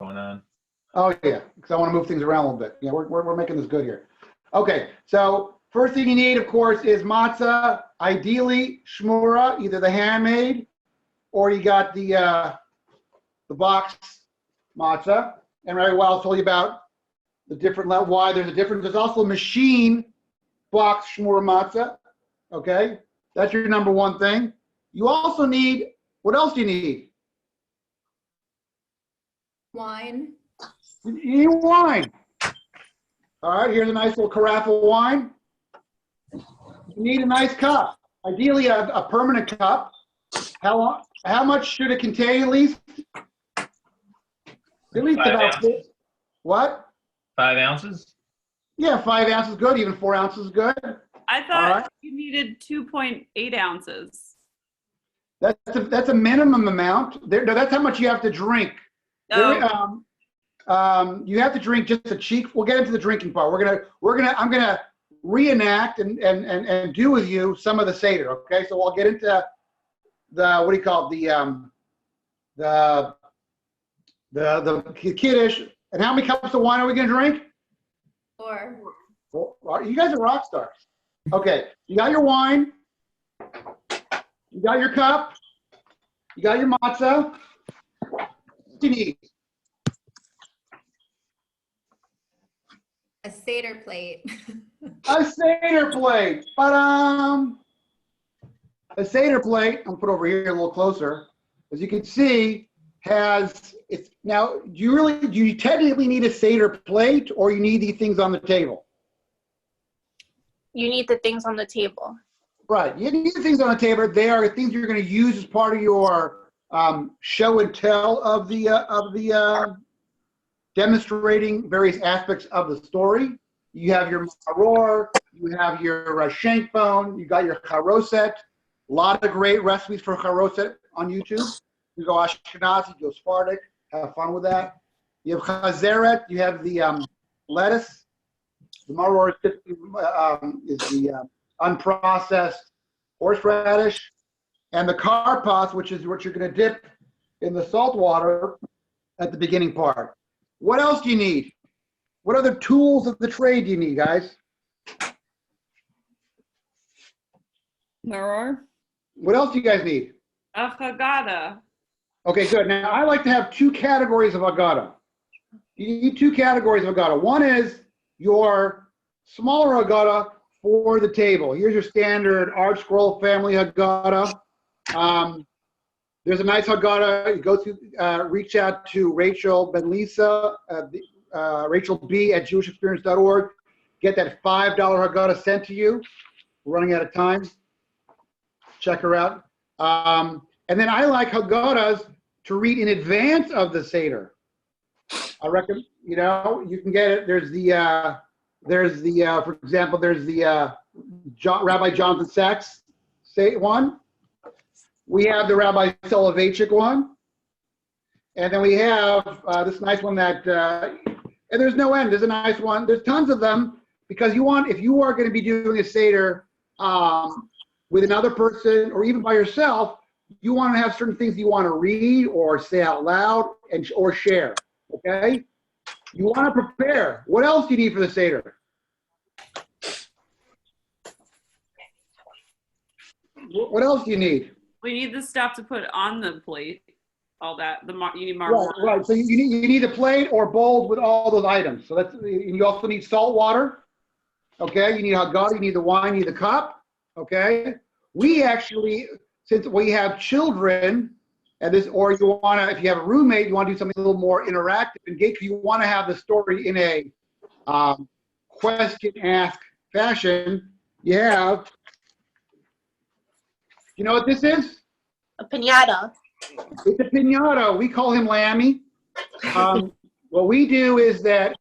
going on. Oh, yeah, because I want to move things around a little bit. Yeah, we're making this good here. Okay, so first thing you need, of course, is matzah, ideally shmura, either the handmade or you got the box matzah. And right, well, I'll tell you about the different, why there's a difference. There's also machine box shmura matzah, okay? That's your number one thing. You also need, what else do you need? Wine. You need wine. All right, here's a nice little carafe of wine. You need a nice cup, ideally a permanent cup. How much should it contain at least? At least 5 about ounces. what? 5 ounces? Yeah, 5 ounces good, even 4 ounces is good. I All thought right. you needed 2.8 ounces. That's a minimum amount. No, that's how much you have to drink. Oh, You have to drink just a cheek. We'll get into the drinking part. I'm gonna reenact and do with you some of the Seder. Okay, so I'll get into the, what do you call it? The Kiddush. And how many cups of wine are we gonna drink? 4. Well, you guys are rock stars. Okay, you got your wine. You got your cup. You got your matzah. What do you need? A Seder plate. A Seder plate. Ba-dum. A Seder plate, I'll put over here a little closer. As you can see, now, do you technically need a Seder plate or you need these things on the table? You need the things on the table. Right, you need the things on the table. They are things you're going to use as part of your show and tell of the demonstrating various aspects of the story. You have your maror, you have your shank bone, you got your charoset. A lot of great recipes for charoset on YouTube. You go Ashkenazi, you go Sephardic, have fun with that. You have chazeret, you have the lettuce. The maror is the unprocessed horseradish. And the karpas, which is what you're going to dip in the salt water at the beginning part. What else do you need? What other tools of the trade do you need, guys? Maror. What else do you guys need? A Haggadah. Okay, good. Now, I like to have 2 categories of Haggadah. You need 2 categories of Haggadah. One is your smaller Haggadah for the table. Here's your standard Art Scroll family Haggadah. There's a nice Haggadah. You go through, reach out to Rachel Ben Lisa, Rachel B at jewishexperience.org. Get that $5 Haggadah sent to you. We're running out of time. Check her out. And then I like Haggadahs to read in advance of the Seder. I reckon, you can get it. There's the, for example, there's the Rabbi Jonathan Sachs one. We have the Rabbi Soloveitchik one. And then we have this nice one that, and there's no end. There's a nice one. There's tons of them because if you are going to be doing a Seder with another person or even by yourself, you want to have certain things you want to read or say out loud or share, okay? You want to prepare. What else do you need for the Seder? What else do you need? We need the stuff to put on the plate. All that. You need maror. Right. So you need a plate or bowls with all those items. So you also need salt water. Okay. You need Haggadah. You need the wine. You need the cup. Okay. We actually, since we have children, and if you have a roommate, you want to do something a little more interactive, engaged. You want to have the story in a question ask fashion. You have. You know what this is? A piñata. It's a piñata. We call him Lammy. What we do is that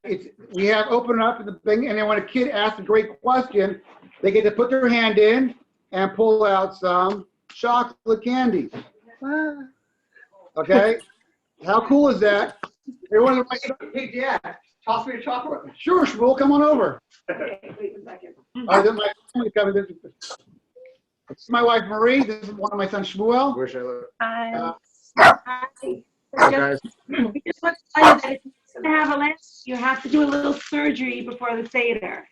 we have open it up in the thing, and then when a kid asks a great question, they get to put their hand in and pull out some chocolate candies. Okay? How cool is that? Everyone's like, hey, Dad, toss me a chocolate. Sure, Shmuel, come on over. Wait a second. All right, my family's coming. This is my wife, Marie. This is one of my sons, Shmuel. Where should I look? Hi. Hi. Okay. We just want to tell you that if you're going to have a last, you have to do a little surgery before the Seder.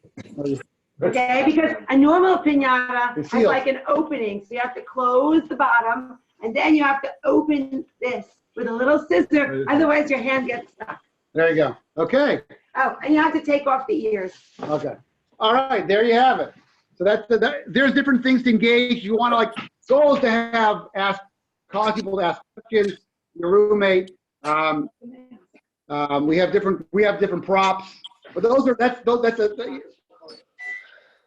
Okay, because a normal piñata It's has sealed. like an opening, so you have to close the bottom, and then you have to open this with a little scissor, otherwise your hand gets stuck. There you go. Okay. Oh, and you have to take off the ears. Okay. All right. There you have it. So there's different things to engage. You want to goals to cause people to ask questions. Your roommate. We have different props. But that's a.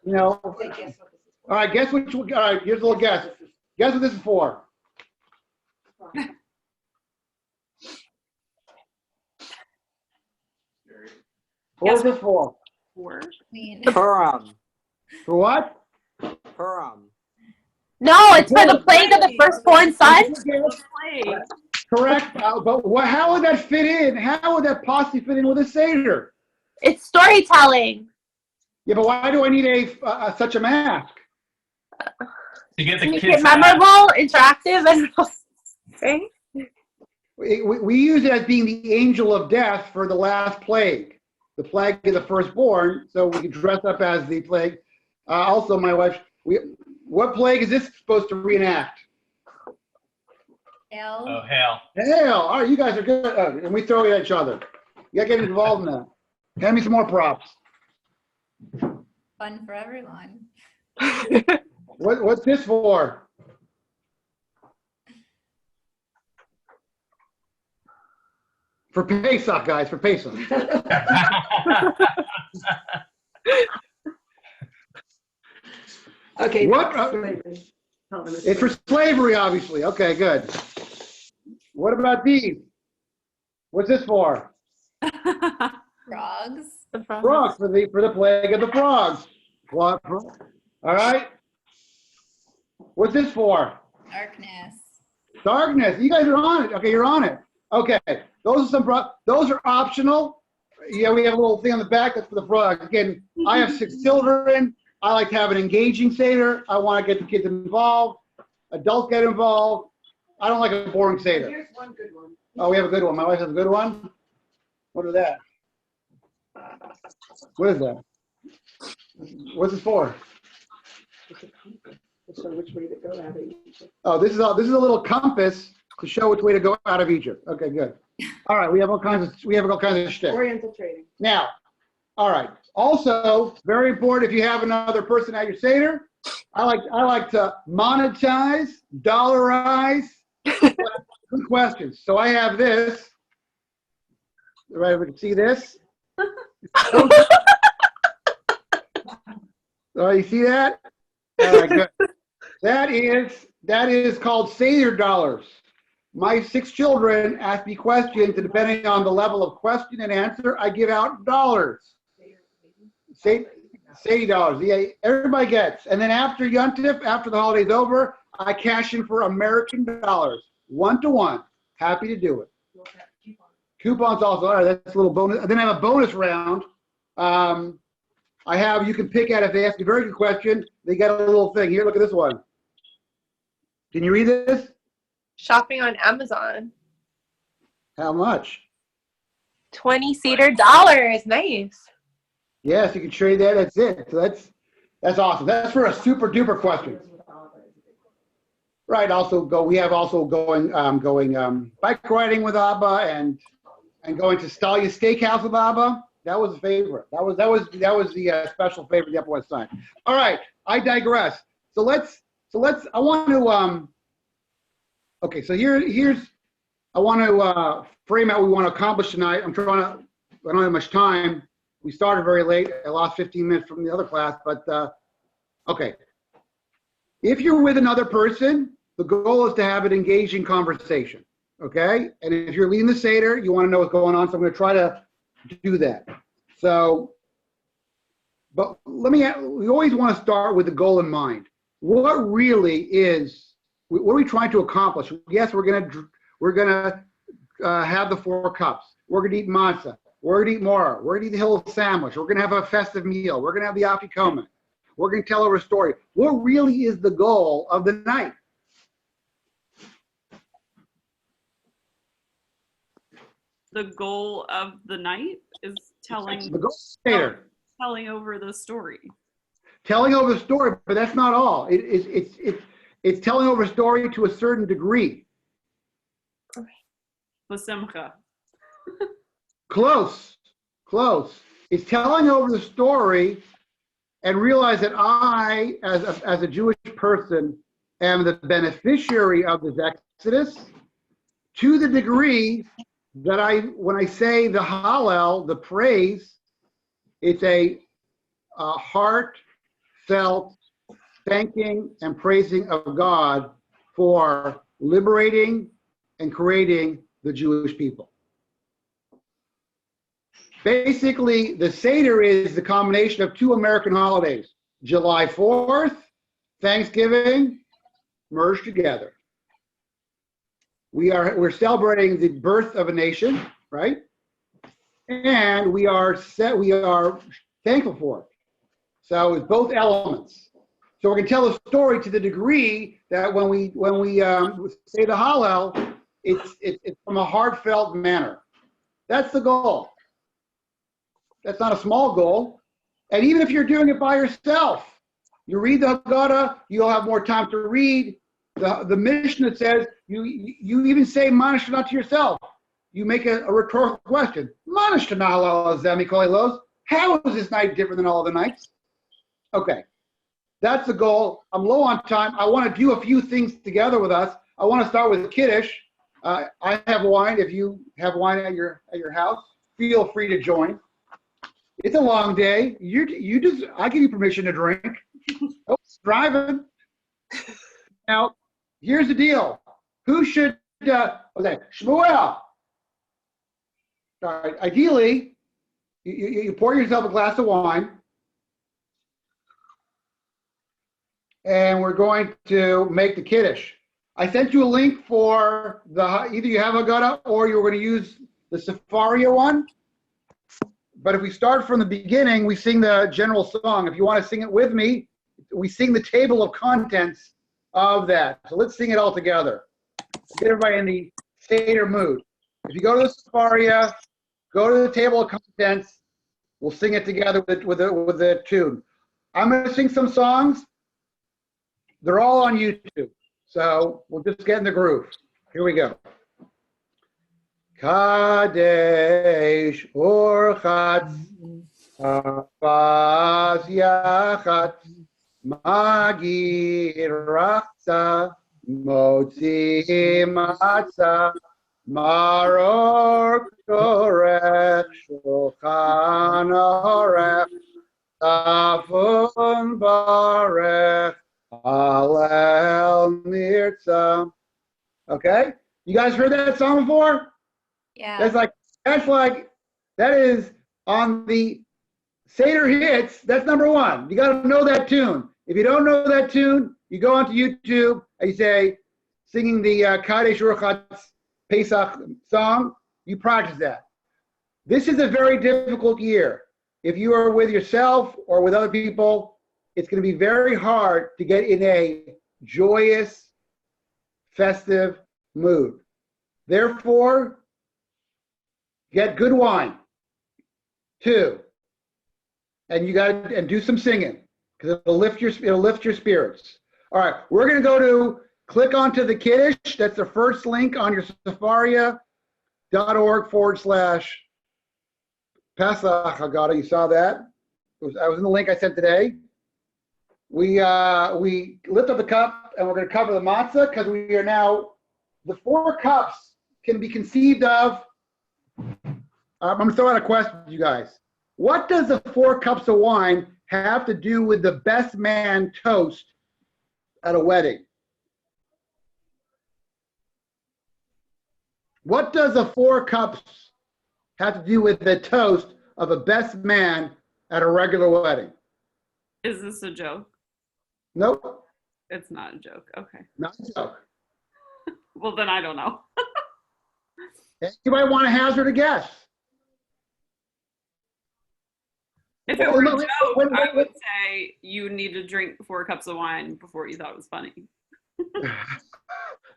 You know. All right. Guess which. All right. Here's a little guess. Guess what this is for. What was this for? Queen. Purim. For what? Purim. No, it's for the plague of the firstborn son. Play. Correct. But how would that fit in? How would that possibly fit in with a Seder? It's storytelling. Yeah, but why do I need such a mask? To get To the make kids it memorable, interactive, and right? We use it as being the angel of death for the last plague, the plague of the firstborn, so we can dress up as the plague. Also, my wife, what plague is this supposed to reenact? L. Oh, hell. Hail! All right, you guys are good. And we throw it at each other. You got to get involved in that. Hand me some more props. Fun for everyone. What's this for? For Pesach, guys, for Pesach. Okay. What? slavery. It's for slavery, obviously. Okay, good. What about these? What's this for? Frogs. Frogs, for the plague of the frogs. What? All right. What's this for? Darkness. Darkness. You guys are on it. Okay, you're on it. Okay. Those are optional. Yeah, we have a little thing on the back that's for the frogs. Again, I have 6 children. I like to have an engaging Seder. I want to get the kids involved. Adults get involved. I don't like a boring Seder. Here's one good one. Oh, we have a good one. My wife has a good one. What is that? What is that? What's it for? So which way to go out of Egypt? Oh, this is a little compass to show which way to go out of Egypt. Okay, good. All right, we have all kinds of shtick. Oriental trading. Now, all right. Also, very important if you have another person at your Seder, I like to monetize, dollarize good questions. So I have this. Right, we can see this. All right, you see that? All right, good. That is called Seder dollars. My 6 children ask me questions, and depending on the level of question and answer, I give out dollars. Seder dollars. Yeah, everybody gets. And then after Yontif, after the holiday's over, I cash in for American dollars, 1-to-1. Happy to do it. Coupons also. All right, that's a little bonus. Then I have a bonus round. You can pick out if they ask a very good question. They got a little thing here. Look at this one. Can you read this? Shopping on Amazon. How much? $20 Seder dollars. Nice. Yes, you can trade that. That's it. So that's awesome. That's for a super duper question. Right. We have going bike riding with Abba and going to Stalia's Steakhouse with Abba. That was a favorite. That was the special favorite of the Upper West Side. All right. I digress. So let's. I want to. Okay. So here's. I want to frame out what we want to accomplish tonight. I don't have much time. We started very late. I lost 15 minutes from the other class, but okay. If you're with another person, the goal is to have an engaging conversation, okay? And if you're leading the Seder, you want to know what's going on, so I'm going to try to do that. So, but we always want to start with the goal in mind. What really is, what are we trying to accomplish? Yes, we're going to have the 4 cups. We're going to eat matzah. We're going to eat more. We're going to eat the hill sandwich. We're going to have a festive meal. We're going to have the afikomen. We're going to tell our story. What really is the goal of the night? the goal of the night is telling The goal Seder. telling over the story. Telling over the story, but that's not all. It's telling over a story to a certain degree. Basimcha. Close. It's telling over the story and realize that I, as a Jewish person, am the beneficiary of this Exodus to the degree that when I say the Hallel, the praise, it's a heartfelt thanking and praising of God for liberating and creating the Jewish people. Basically, the Seder is the combination of two American holidays, July 4th, Thanksgiving, merged together. We're celebrating the birth of a nation, right? And we are thankful for it. So it's both elements. So we're going to tell the story to the degree that when we say the Hallel, it's from a heartfelt manner. That's the goal. That's not a small goal. And even if you're doing it by yourself, you read the Haggadah, you'll have more time to read. The Mishnah says you even say Manish not to yourself. You make a rhetorical question. Manish to Nahal Zemi Koilos. How is this night different than all other nights? Okay. That's the goal. I'm low on time. I want to do a few things together with us. I want to start with Kiddush. I have wine. If you have wine at your house, feel free to join. It's a long day. I give you permission to drink. Oh, driving. Now, here's the deal. Who should? Okay, Shmuel. All right. Ideally, you pour yourself a glass of wine. And we're going to make the Kiddush. I sent you a link for either you have Haggadah or you're going to use the Sefaria one. But if we start from the beginning, we sing the general song. If you want to sing it with me, we sing the table of contents of that. So let's sing it all together. Get everybody in the Seder mood. If you go to the Sefaria, go to the table of contents, we'll sing it together with the tune. I'm going to sing some songs. They're all on YouTube, so we'll just get in the groove. Here we go. Kadesh Orchatz Avaz Yachatz Magir Rachza Motzi Matzah Maror Torech Shulchan Orech Tafun Barech Hallel Mirza. Okay, you guys heard that song before? Yeah. That is on the Seder hits. That's number one. You got to know that tune. If you don't know that tune, you go onto YouTube and you say, singing the Kadesh Urchatz Pesach song. You practice that. This is a very difficult year. If you are with yourself or with other people, it's going to be very hard to get in a joyous, festive mood. Therefore, get good wine. 2, and do some singing because it'll lift your spirits. All right, we're going to click onto the Kiddush. That's the first link on your Sefaria.org/Pesach Haggadah. You saw that? I was in the link I sent today. We lift up the cup and we're going to cover the matzah because we are now, the 4 cups can be conceived of. I'm going to throw out a question to you guys. What does the 4 cups of wine have to do with the best man toast at a wedding? What does the 4 cups have to do with the toast of a best man at a regular wedding? Is this a joke? Nope. It's not a joke. Okay. Not a joke. Well, then I don't know. Anybody want to hazard a guess? If it were a joke, I would say you need to drink 4 cups of wine before you thought it was funny.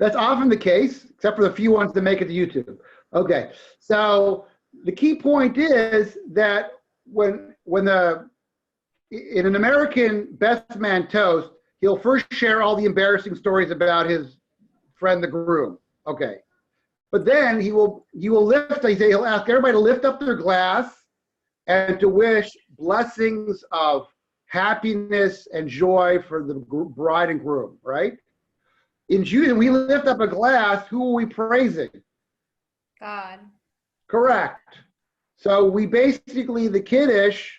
That's often the case, except for the few ones that make it to YouTube. Okay, so the key point is that when in an American best man toast, he'll first share all the embarrassing stories about his friend, the groom. Okay, but then he'll ask everybody to lift up their glass and to wish blessings of happiness and joy for the bride and groom. Right? In Judaism, we lift up a glass. Who are we praising? God. Correct. So we basically, the Kiddush,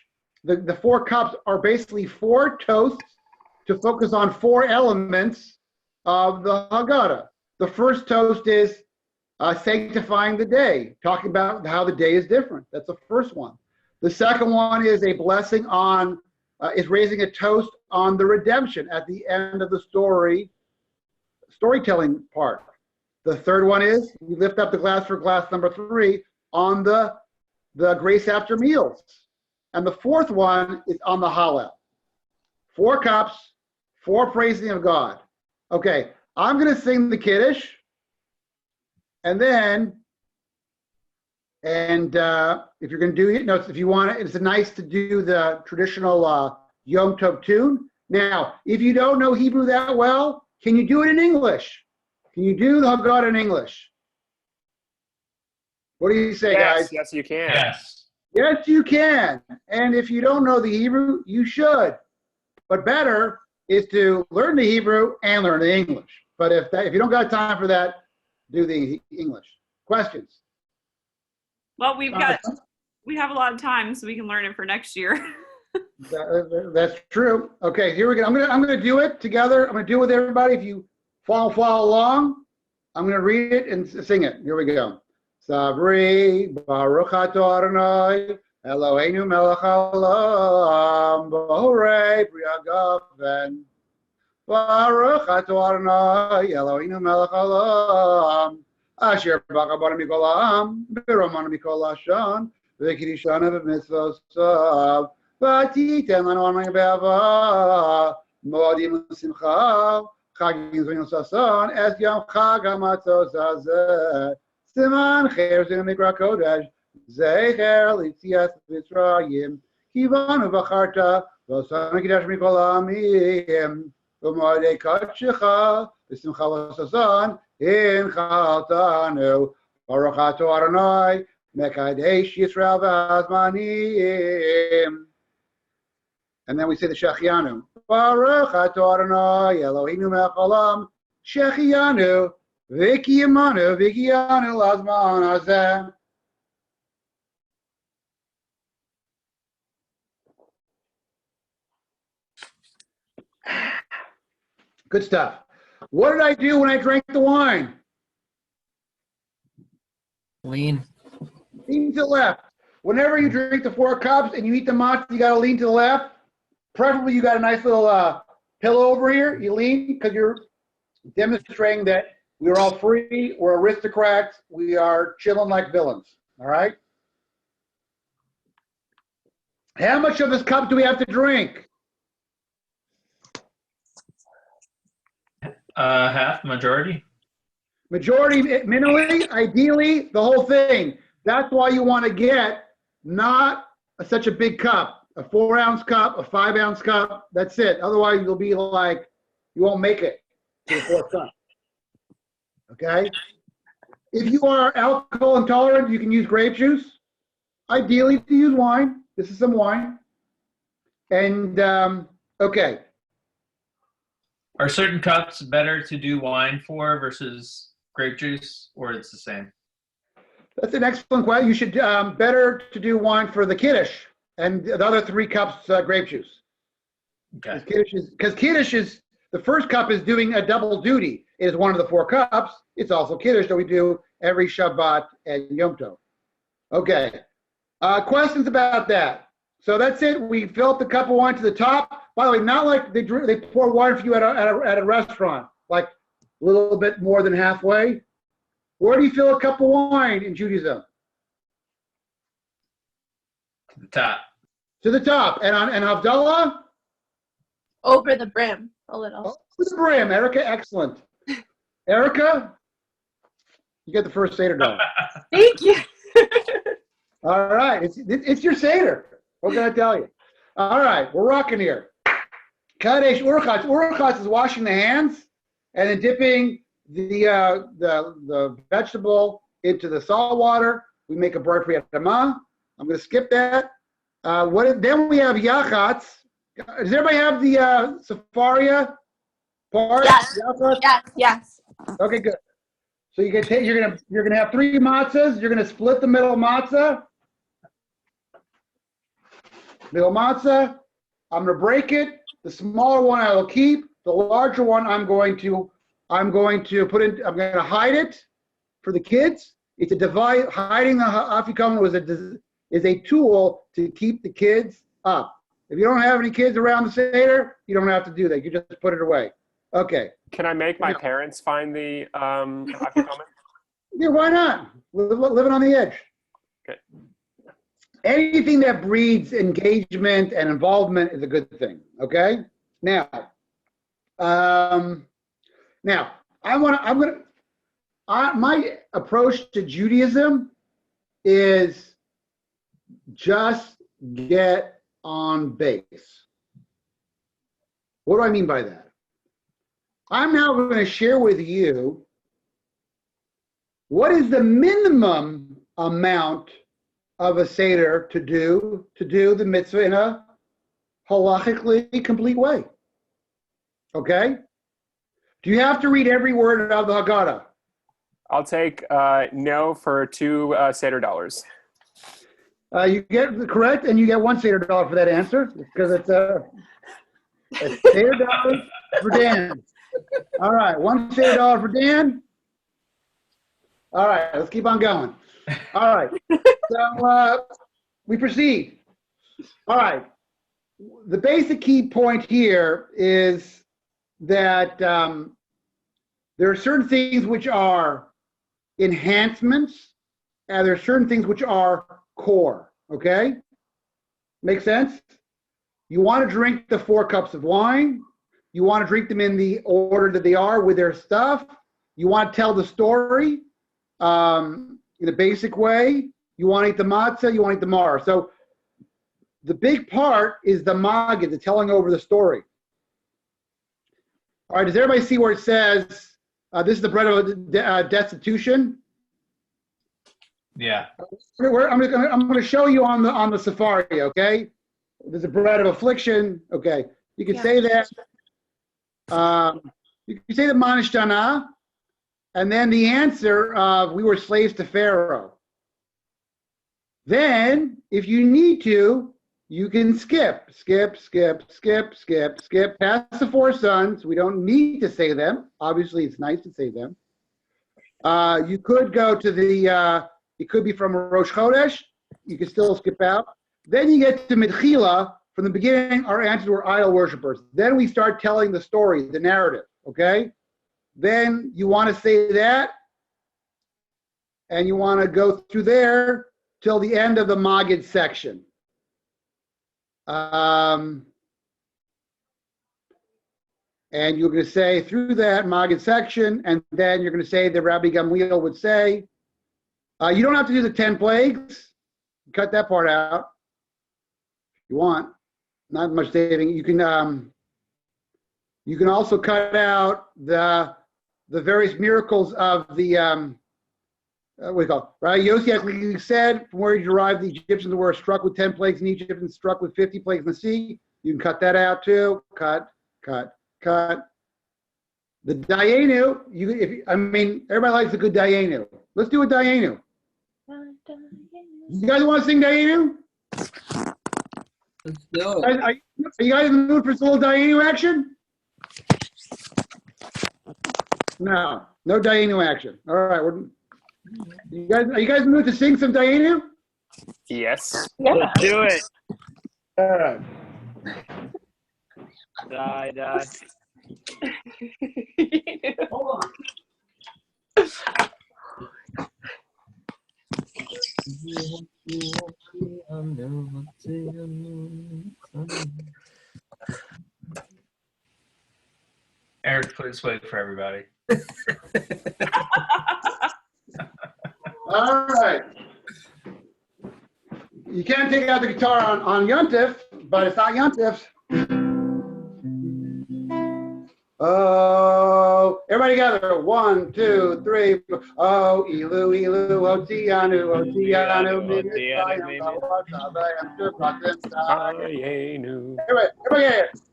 the 4 cups are basically 4 toasts to focus on 4 elements of the Haggadah. The first toast is sanctifying the day, talking about how the day is different. That's the first one. The second one is a blessing on, is raising a toast on the redemption at the end of the storytelling part. The third one is we lift up the glass for glass number 3 on the grace after meals. And the fourth one is on the Hallel. 4 cups, 4 praising of God. Okay, I'm going to sing the Kiddush. And then, if you're going to do it, if you want it, it's nice to do the traditional Yom Tov tune. Now, if you don't know Hebrew that well, can you do it in English? Can you do the Haggadah in English? What do you say, guys? Yes, you can. Yes. Yes, you can. And if you don't know the Hebrew, you should. But better is to learn the Hebrew and learn the English. But if you don't got time for that, do the English. Questions? Well, we have a lot of time, so we can learn it for next year. That's true. Okay, here we go. I'm gonna do it together. I'm gonna do it with everybody. If you follow along, I'm gonna read it and sing it. Here we go. Sabri Baruch Atah Adonai Eloheinu Melech Haolam Borei Pri Hagafen Baruch Atah Adonai Eloheinu Melech Haolam Asher Baka Bana Mikol Ha'am B'Ramana Mikol Lashon V'Kiddushana V'Mitzvosav V'Titen Lanu Amen Be'ava Moadim L'Simcha Chagim Zvinu Sason Es Yom Chag HaMatzos Hazeh Siman Cher Zinu Mikra Kodesh Zecher L'Tzias Mitzrayim Kivanu V'Charta V'Osanu Kiddush Mikol Ha'amim V'Moedei Kodshecha V'Simcha V'Sason In Chaltanu Baruch Atah Adonai Mekadesh Yisrael V'Azmanim. And then we say the Shechianu. Baruch Atah Adonai Eloheinu Melech Haolam Shechianu V'Kiyamanu V'Kiyanu L'Azman Hazeh. Good stuff. What did I do when I drank the wine? Lean. Lean to the left. Whenever you drink the 4 cups and you eat the matzah, you got to lean to the left. Preferably, you got a nice little pillow over here. You lean because you're demonstrating that we're all free. We're aristocrats. We are chilling like villains. All right? How much of this cup do we have to drink? Half, majority. Majority, minimally, ideally, the whole thing. That's why you want to get not such a big cup. A 4-ounce cup, a 5-ounce cup, that's it. Otherwise, you'll be like, you won't make it to the 4th cup. Okay? If you are alcohol intolerant, you can use grape juice. Ideally, to use wine. This is some wine. And, okay. Are certain cups better to do wine for versus grape juice, or it's the same? That's an excellent question. You should, better to do wine for the Kiddush. And the other 3 cups, grape juice. Okay. Because Kiddush is, the first cup is doing a double duty. It is one of the 4 cups. It's also Kiddush that we do every Shabbat and Yom Tov. Okay. Questions about that? So that's it. We fill up the cup of wine to the top. By the way, not like they pour wine for you at a restaurant, like a little bit more than halfway. Where do you fill a cup of wine in Judaism? The top. To the top. And Havdalah? Over the brim a little. Over the brim. Erica, excellent. Erica? You get the first Seder dollar. Thank you. All right, it's your Seder. What can I tell you? All right, we're rocking here. Kadesh Urchatz. Urchatz is washing the hands and then dipping the vegetable into the salt water. We make a bar for Yatama. I'm going to skip that. Then we have Yachatz. Does everybody have the Safaria part? Yes. Yachatz? Yes. Okay, good. So you're gonna have 3 matzahs. You're gonna split the middle matzah. I'm gonna break it. The smaller one I will keep. The larger one I'm going to put in. I'm gonna hide it for the kids. It's a device. Hiding the afikoman is a tool to keep the kids up. If you don't have any kids around the Seder, you don't have to do that. You just put it away. Okay. Can I make my parents find the afikoman? Yeah, why not? Living on the edge. Okay. Anything that breeds engagement and involvement is a good thing. Okay. Now, my approach to Judaism is just get on base. What do I mean by that? I'm now going to share with you what is the minimum amount of a Seder to do the mitzvah in a halachically complete way. Okay? Do you have to read every word of the Haggadah? I'll take no for 2 Seder dollars. You get correct, and you get 1 Seder dollar for that answer because it's a Seder dollar for Dan. All right, 1 Seder dollar for Dan. All right, let's keep on going. All right, so we proceed. All right, the basic key point here is that there are certain things which are enhancements, and there are certain things which are core, okay? Make sense? You want to drink the 4 cups of wine. You want to drink them in the order that they are with their stuff. You want to tell the story in a basic way. You want to eat the matzah. You want to eat the mar. So the big part is the magid, the telling over the story. All right, does everybody see where it says, this is the bread of destitution? Yeah. I'm going to show you on the safari, okay? There's a bread of affliction, okay? You can say that. You can say the manishtana, and then the answer of we were slaves to Pharaoh. Then, if you need to, you can skip past the 4 sons. We don't need to say them. Obviously, it's nice to say them. You could go to the, it could be from Rosh Chodesh. You can still skip out. Then you get to Midchila. From the beginning, our answers were idol worshipers. Then we start telling the story, the narrative, okay? Then you want to say that, and you want to go through there till the end of the Magid section. And you're going to say through that Magid section, and then you're going to say that Rabbi Gamliel would say, you don't have to do the 10 plagues. Cut that part out if you want. Not much saving. You can also cut out the various miracles of the what do you call it? Right? Yossi said, from where he derived the Egyptians were struck with 10 plagues in Egypt and struck with 50 plagues in the sea. You can cut that out too. Cut. The Dayenu, everybody likes a good Dayenu. Let's do a Dayenu. You guys want to sing Dayenu? Let's do it. Are you guys in the mood for some little Dayenu action? No Dayenu action. All right, are you guys in the mood to sing some Dayenu? Yes. Yeah. Do it. All right. Die. Hold on. Eric, please wait for everybody. All right. You can take out the guitar on Yontif, but it's not Yontif. Oh, everybody together. 1, 2, 3. Oh, Ilu, Ilu, Otianu, Otianu, everybody here.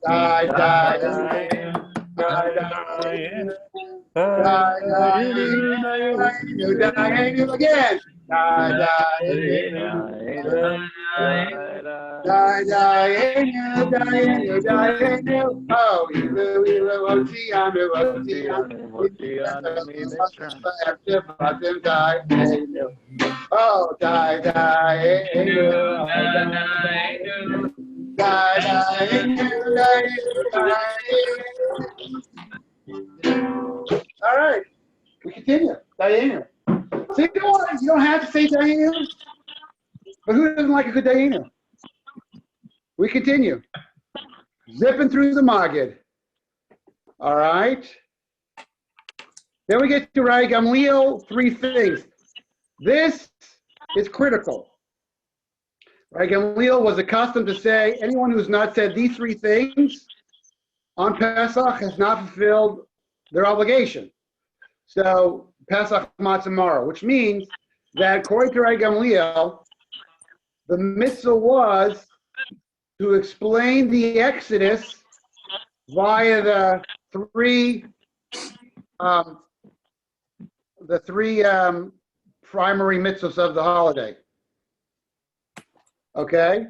Die, die, again. Die, oh, Ilu, Ilu, Otianu, Otianu, oh, die, all right, we continue. Diana. See, you don't have to say Diana, but who doesn't like a good Diana? We continue. Zipping through the Maggid. All right. Then we get to Rabbi Gamliel, 3 things. This is critical. Rabbi Gamliel was accustomed to say, anyone who's not said these 3 things on Pesach has not fulfilled their obligation. So Pesach Matzah Maror, which means that according to Rabbi Gamliel, the mitzvah was to explain the Exodus via the three primary mitzvahs of the holiday. Okay?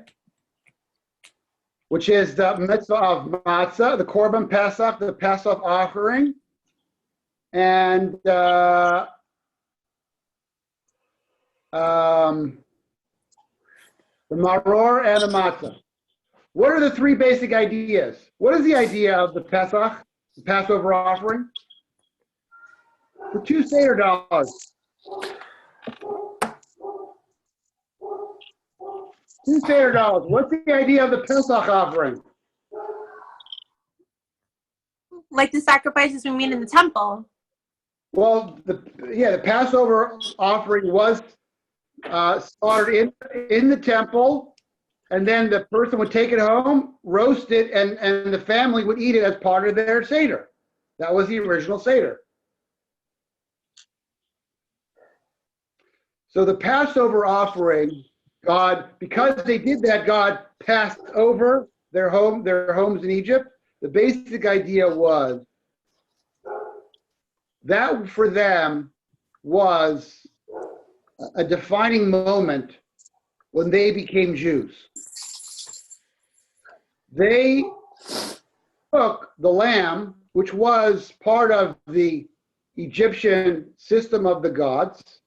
Which is the mitzvah of matzah, the korban pesach, the Pesach offering, and the maror and the matzah. What are the 3 basic ideas? What is the idea of the Pesach, the Passover offering? For 2 Seder dollars. 2 Seder dollars. What's the idea of the Pesach offering? Like the sacrifices we made in the temple. Well, the Passover offering was slaughtered in the temple, and then the person would take it home, roast it, and the family would eat it as part of their Seder. That was the original Seder. So the Passover offering, because they did that, God passed over their homes in Egypt. The basic idea was that for them was a defining moment when they became Jews. They took the lamb, which was part of the Egyptian system of the gods,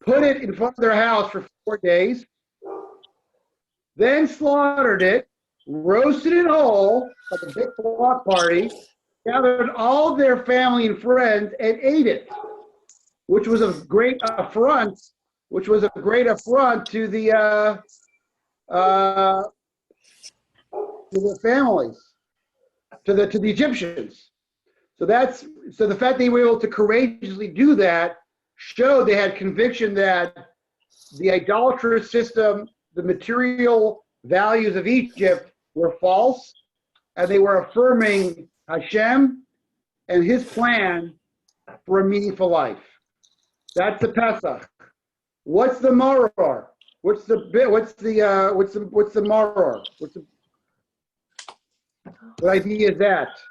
put it in front of their house for 4 days, then slaughtered it, roasted it whole, like a big block party, gathered all their family and friends and ate it, which was a great affront to the families, to the Egyptians. So the fact they were able to courageously do that showed they had conviction that the idolatrous system, the material values of Egypt were false, and they were affirming Hashem and His plan for a meaningful life. That's the Pesach. What's the maror? What's the maror? What idea is that?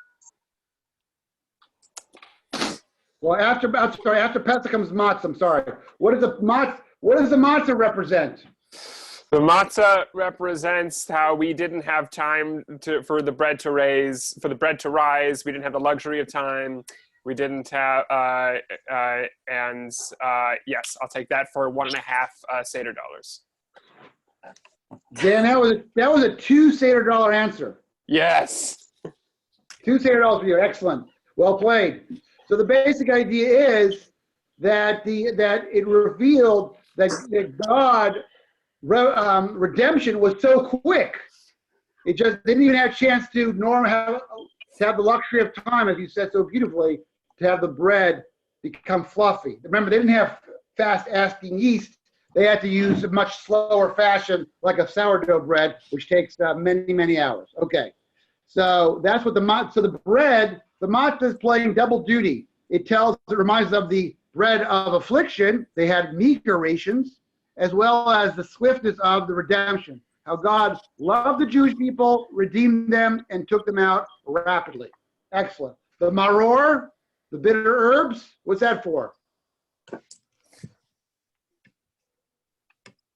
Well, after Pesach comes matzah. I'm sorry. What does the matzah represent? The matzah represents how we didn't have time for the bread to rise. We didn't have the luxury of time. We didn't have, yes, I'll take that for 1.5 Seder dollars. Dan, that was a 2 Seder dollar answer. Yes. 2 Seder dollars for you. Excellent. Well played. So the basic idea is that it revealed that God redemption was so quick. It just didn't even have a chance to have the luxury of time, as you said so beautifully, to have the bread become fluffy. Remember, they didn't have fast-asking yeast, they had to use a much slower fashion, like a sourdough bread, which takes many, many hours. Okay, so that's what the matzah is playing double duty. It reminds us of the bread of affliction. They had meager rations, as well as the swiftness of the redemption. How God loved the Jewish people, redeemed them, and took them out rapidly. Excellent. The maror, the bitter herbs, what's that for?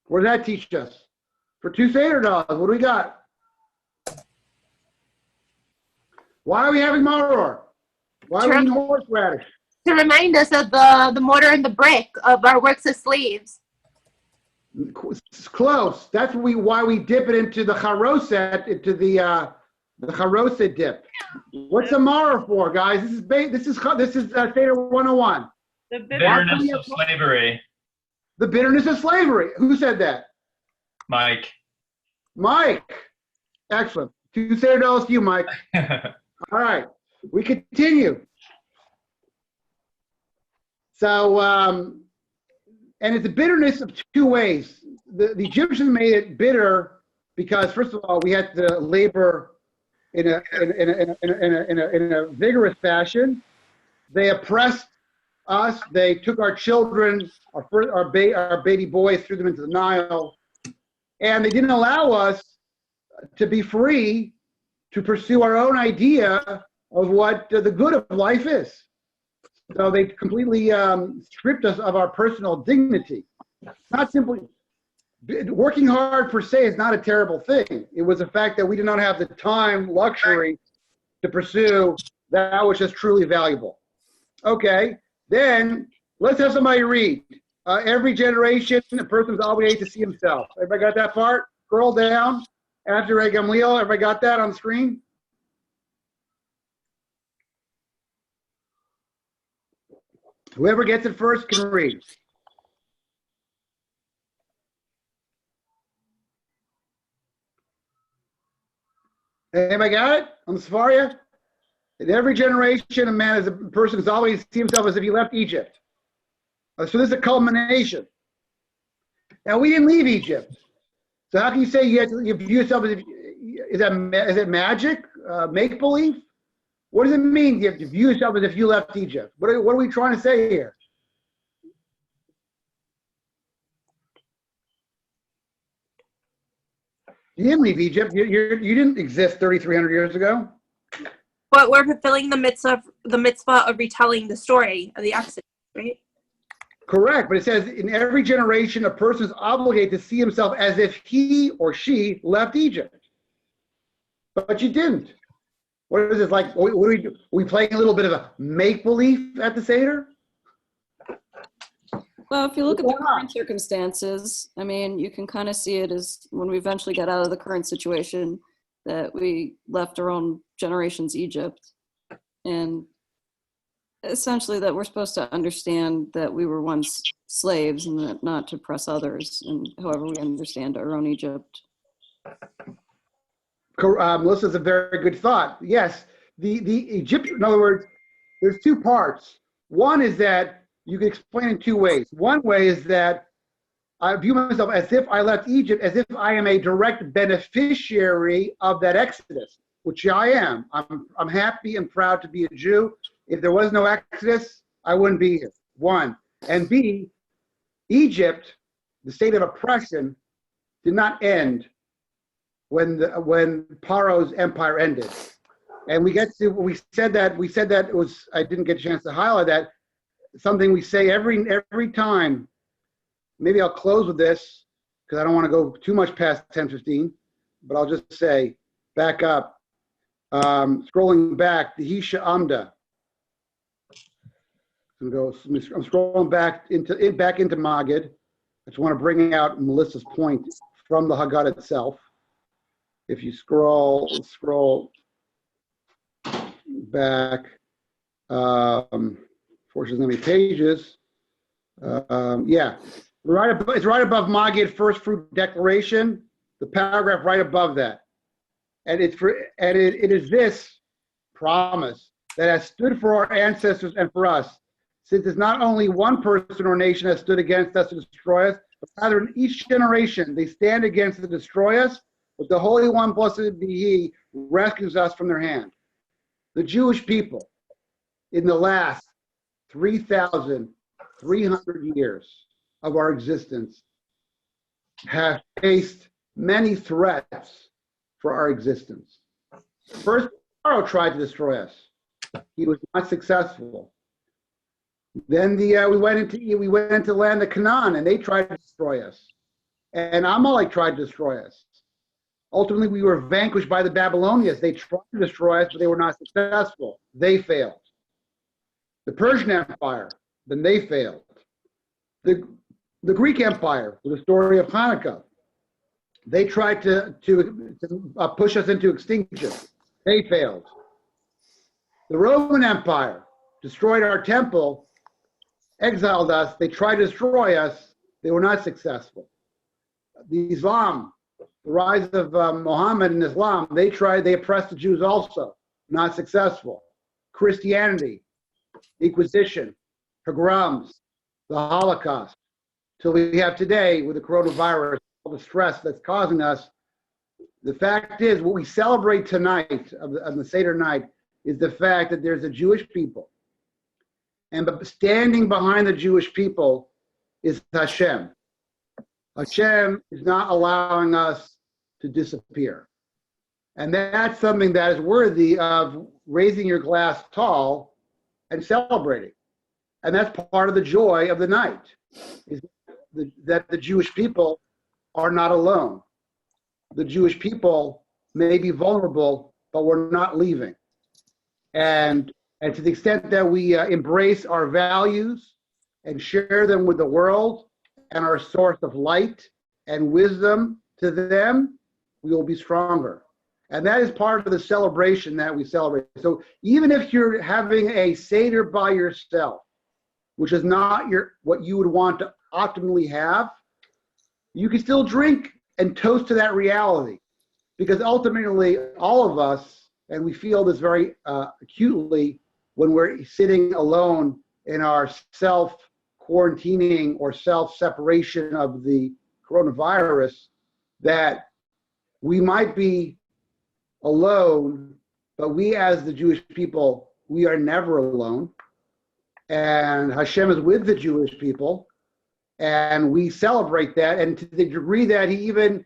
What does that teach us? For 2 Seder dollars, what do we got? Why are we having maror? Why are we eating horseradish? To remind us of the mortar and the brick of our works as slaves. It's close. That's why we dip it into the charoset, into the charoset dip. What's the maror for, guys? This is Seder 101. The Bitterness of slavery. The bitterness of slavery. Who said that? Mike. Mike. Excellent. 2 Seder dollars to you, Mike. All right. We continue. So, and it's a bitterness of 2 ways. The Egyptians made it bitter because, first of all, we had to labor in a vigorous fashion. They oppressed us. They took our children, our baby boys, threw them into the Nile, and they didn't allow us to be free to pursue our own idea of what the good of life is. So they completely stripped us of our personal dignity. Not simply working hard per se is not a terrible thing. It was the fact that we did not have the time, luxury to pursue that which is truly valuable. Okay, then let's have somebody read. Every generation, a person is obligated to see himself. Everybody got that part? Scroll down after Gamliel. Everybody got that on the screen? Whoever gets it first can read. Anybody got it on the Sefaria? In every generation, a person is always see himself as if he left Egypt. So this is a culmination. Now we didn't leave Egypt. So how can you say you view yourself as if, is it magic? Make believe? What does it mean you have to view yourself as if you left Egypt? What are we trying to say here? You didn't leave Egypt. You didn't exist 3,300 years ago. But we're fulfilling the mitzvah of retelling the story of the Exodus, right? Correct, but it says in every generation a person is obligated to see himself as if he or she left Egypt. But you didn't. What is this like? What do we do? Are we playing a little bit of a make-believe at the Seder? Well, if you look at the current circumstances, I mean, you can kind of see it as when we eventually got out of the current situation that we left our own generation's Egypt. And essentially that we're supposed to understand that we were once slaves and that not to oppress others, and however we understand our own Egypt. Melissa's a very good thought. Yes, the Egyptian, in other words, there's 2 parts. One is that you can explain in 2 ways. One way is that I view myself as if I left Egypt, as if I am a direct beneficiary of that Exodus, which I am. I'm happy and proud to be a Jew. If there was no Exodus, I wouldn't be here. 1. And B, Egypt, the state of oppression, did not end when Paro's empire ended. And we said that it was, I didn't get a chance to highlight that, something we say every time. Maybe I'll close with this because I don't want to go too much past 10:15, but I'll just say, back up, scrolling back, the Hisha Amda. I'm scrolling back into Magid. I just want to bring out Melissa's point from the Haggadah itself. If you scroll back, fortunately, how many pages? Yeah, it's right above Magid first fruit declaration. The paragraph right above that, and it is this promise that has stood for our ancestors and for us, since it's not only one person or nation that stood against us to destroy us, but rather in each generation they stand against to destroy us, but the Holy One, blessed be He, rescues us from their hand. The Jewish people, in the last 3,300 years of our existence, have faced many threats for our existence. First, Pharaoh tried to destroy us. He was not successful. Then we went into the land of Canaan, and they tried to destroy us. And Amalek tried to destroy us. Ultimately, we were vanquished by the Babylonians. They tried to destroy us, but they were not successful. They failed. The Persian Empire, then they failed. The Greek Empire, with the story of Hanukkah, they tried to push us into extinction. They failed. The Roman Empire destroyed our temple, exiled us. They tried to destroy us. They were not successful. The Islam, the rise of Muhammad and Islam, they oppressed the Jews also, not successful. Christianity, Inquisition, pogroms, the Holocaust, till we have today with the coronavirus, all the stress that's causing us. The fact is, what we celebrate tonight of the Seder night is the fact that there's a Jewish people. And standing behind the Jewish people is Hashem. Hashem is not allowing us to disappear. And that's something that is worthy of raising your glass tall and celebrating. And that's part of the joy of the night, is that the Jewish people are not alone. The Jewish people may be vulnerable, but we're not leaving. And to the extent that we embrace our values and share them with the world and our source of light and wisdom to them, we will be stronger. And that is part of the celebration that we celebrate. So even if you're having a Seder by yourself, which is not what you would want to optimally have, you can still drink and toast to that reality. Because ultimately, all of us, and we feel this very acutely when we're sitting alone in our self-quarantining or self-separation of the coronavirus, that we might be alone, but we as the Jewish people, we are never alone. And Hashem is with the Jewish people, and we celebrate that. And to the degree that He even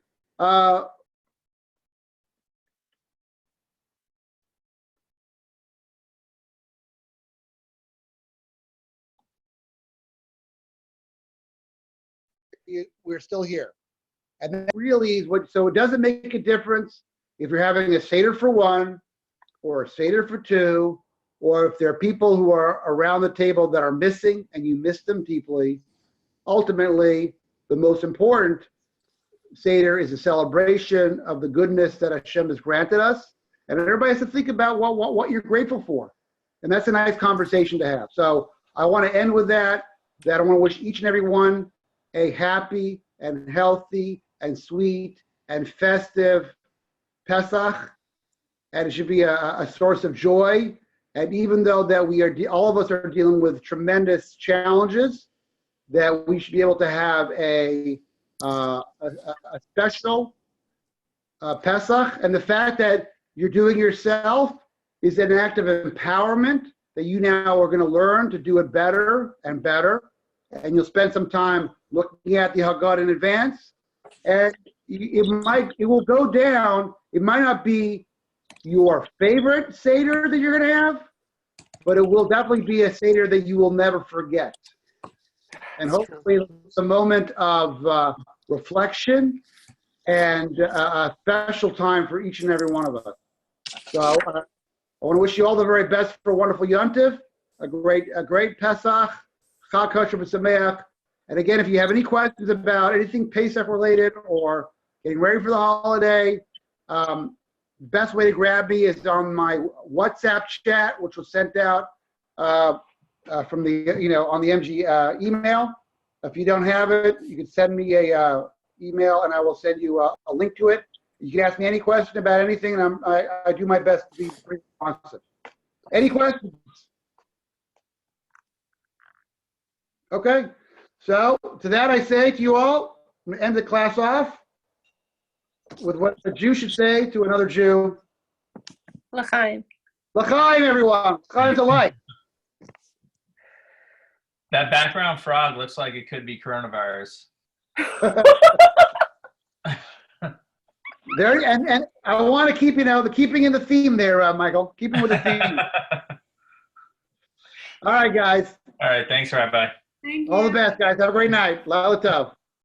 we're still here. And that really is what, so it doesn't make a difference if you're having a Seder for one, or a Seder for two, or if there are people who are around the table that are missing and you miss them deeply. Ultimately, the most important Seder is a celebration of the goodness that Hashem has granted us. And everybody has to think about what you're grateful for. And that's a nice conversation to have. So I want to end with that I want to wish each and every one a happy and healthy and sweet and festive Pesach. And it should be a source of joy. And even though that we are, all of us are dealing with tremendous challenges, that we should be able to have a special Pesach. And the fact that you're doing yourself is an act of empowerment, that you now are going to learn to do it better and better. And you'll spend some time looking at the Haggadah in advance. And it will go down. It might not be your favorite Seder that you're going to have, but it will definitely be a Seder that you will never forget. And hopefully it's a moment of reflection and a special time for each and every one of us. So I want to wish you all the very best for a wonderful Yontif, a great Pesach, Chag Kosher B'Sameach. And again, if you have any questions about anything Pesach related or getting ready for the holiday, the best way to grab me is on my WhatsApp chat, which was sent out from the, on the MJE email. If you don't have it, you can send me a email and I will send you a link to it. You can ask me any question about anything, and I do my best to be pretty responsive. Any questions? Okay. So to that I say to you all, I'm going to end the class off with what a Jew should say to another Jew. L'chaim. L'chaim, everyone. L'chaim to life. That background frog looks like it could be coronavirus. There, and I want to keep, keeping in the theme there, Michael. Keeping with the theme. All right, guys. All right. Thanks, Rabbi. Thank you. All the best, guys. Have a great night. Lala Tov.